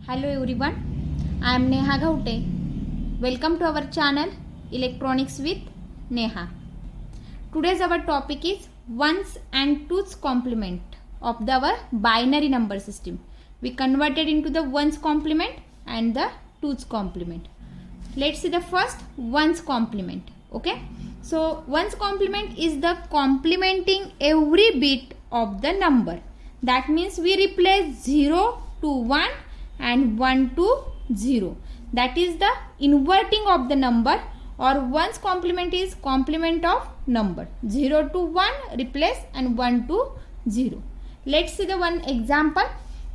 Hello everyone, I am Neha Gaute. Welcome to our channel Electronics with Neha. Today's our topic is 1's and 2's complement of our binary number system. We converted into the 1's complement and the 2's complement. Let's see the first 1's complement. Okay, so 1's complement is the complementing every bit of the number. That means we replace 0 to 1 and 1 to 0. That is the inverting of the number, or 1's complement is complement of number. 0 to 1 replace and 1 to 0. Let's see the one example.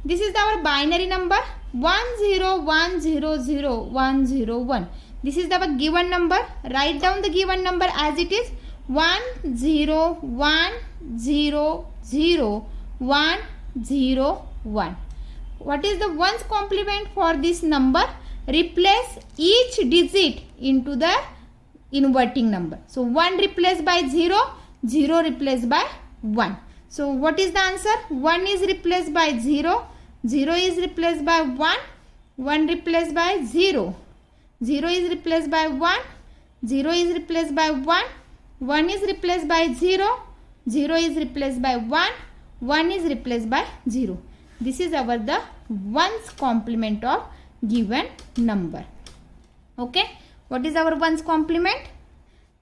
This is our binary number 10100101. This is our given number. Write down the given number as it is 10100101. What is the 1's complement for this number? Replace each digit into the inverting number. So 1 replaced by 0, 0 replaced by 1. So what is the answer? 1 is replaced by 0, 0 is replaced by 1, 1 replaced by 0, 0 is replaced by 1, 0 is replaced by 1, 1 is replaced by 0, 0 is replaced by 1, 1 is replaced by 0. This is our the 1's complement of given number. Okay, what is our 1's complement?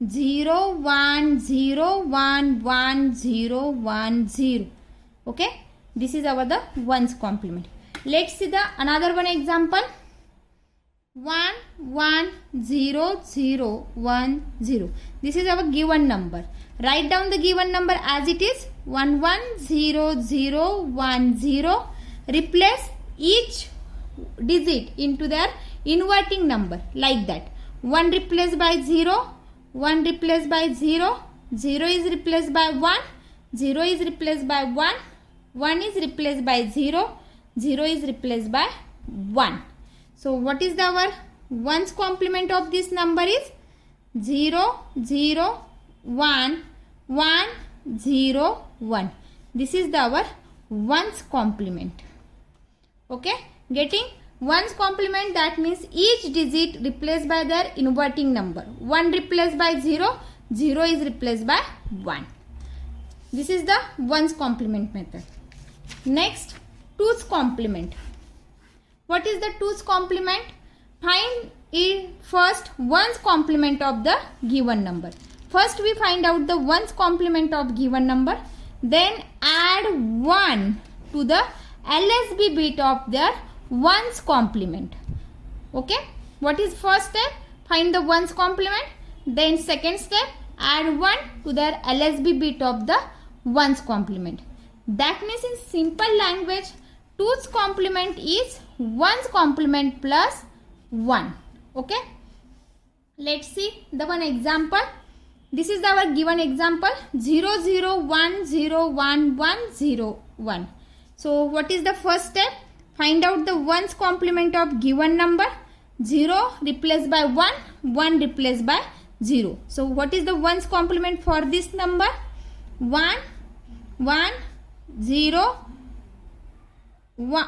0 1 0 1 1 0 1 0. Okay, this is our the 1's complement. Let's see the another one example. 1 1 0 0 1 0. This is our given number. Write down the given number as it is 1 1 0 0 1 0. Replace each digit into their inverting number like that. 1 replaced by 0, 1 replaced by 0, 0 is replaced by 1, 0 is replaced by 1, 1 is replaced by 0, 0 is replaced by 1. So what is our 1's complement of this number is 0 0 1 1 0 1. This is our 1's complement. Okay, getting 1's complement, that means each digit replaced by their inverting number. 1 replaced by 0, 0 is replaced by 1. This is the 1's complement method. Next, 2's complement. What is the 2's complement? Find it first 1's complement of the given number. First we find out the 1's complement of given number. Then add 1 to the LSB bit of their 1's complement. Okay, what is first step? Find the 1's complement. Then second step, add 1 to their LSB bit of the 1's complement. That means in simple language, 2's complement is 1's complement plus 1. Okay, let's see the one example. This is our given example 0 0 1 0 1 1 0 1. So what is the first step? Find out the 1's complement of given number. 0 replaced by 1, 1 replaced by 0. So what is the 1's complement for this number? 1 1 0 1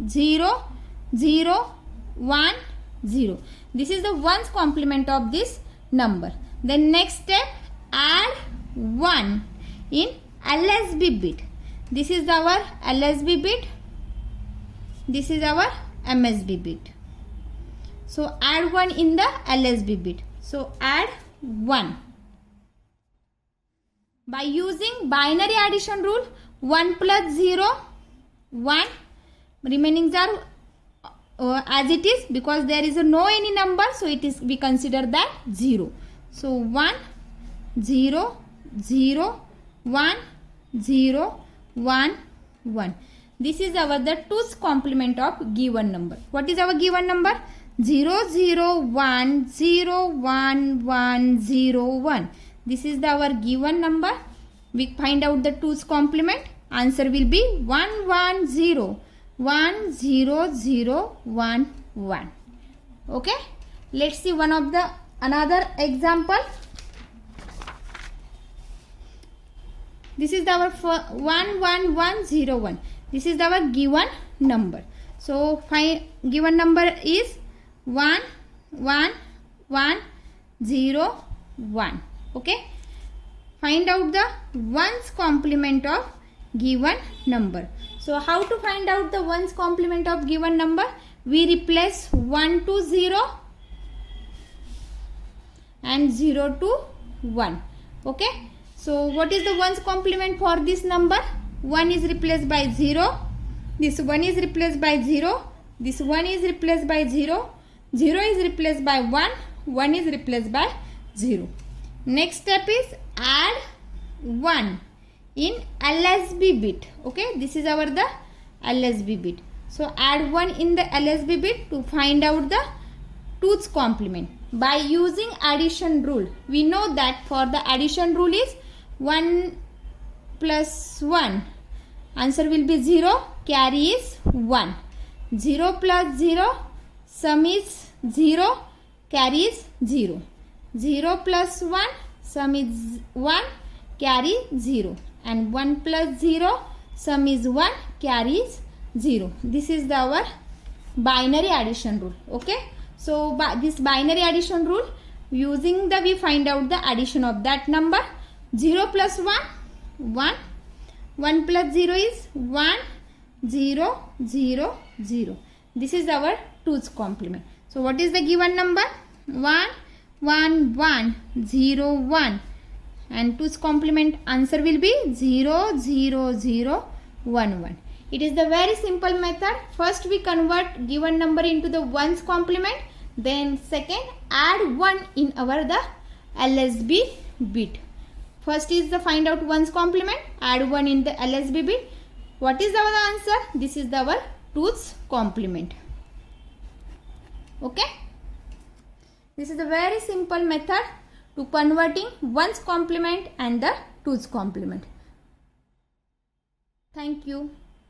0 0 1 0. This is the 1's complement of this number. Then next step, add 1 in LSB bit. This is our LSB bit. This is our MSB bit. So add 1 in the LSB bit. So add 1. By using binary addition rule, 1 plus 0, 1. Remaining are as it is, because there is no any number, so it is, we consider that 0. So 1 0 0 1 0 1 1. This is our the 2's complement of given number. What is our given number? 0 0 1 0 1 1 0 1. This is our given number. We find out the 2's complement. Answer will be 1 1 0 1 0 0 1 1. Okay, let's see one of the another example. This is our 11101. This is our given number. So given number is 1 1 1 0 1. Okay. Find out the ones complement of given number. So how to find out the ones complement of given number? We replace 1 to 0 and 0 to 1. Okay. So what is the ones complement for this number? 1 is replaced by 0. This 1 is replaced by 0. This 1 is replaced by 0. 0 is replaced by 1. 1 is replaced by 0. Next step is add 1 in LSB bit. Okay, this is our the LSB bit. So add 1 in the LSB bit to find out the 2's complement by using addition rule. We know that for the addition rule is 1 plus 1. Answer will be 0. Carry is 1. 0 plus 0. Sum is 0. Carry is 0. 0 plus 1. Sum is 1. Carry 0. And 1 plus 0. Sum is 1. Carry is 0. This is our binary addition rule. Okay. So by this binary addition rule, using we find out the addition of that number. 0 plus 1. 1. 1 plus 0 is 1. 0 0 0. This is our 2's complement. So what is the given number? 1 1 1 0 1. And 2's complement answer will be 0 0 0 1 1. It is the very simple method. First we convert given number into the ones complement. Then second add 1 in our the LSB bit. First is the find out ones complement. Add 1 in the LSB bit. What is our answer? This is our 2's complement. Okay. This is a very simple method to converting ones complement and the 2's complement. Thank you.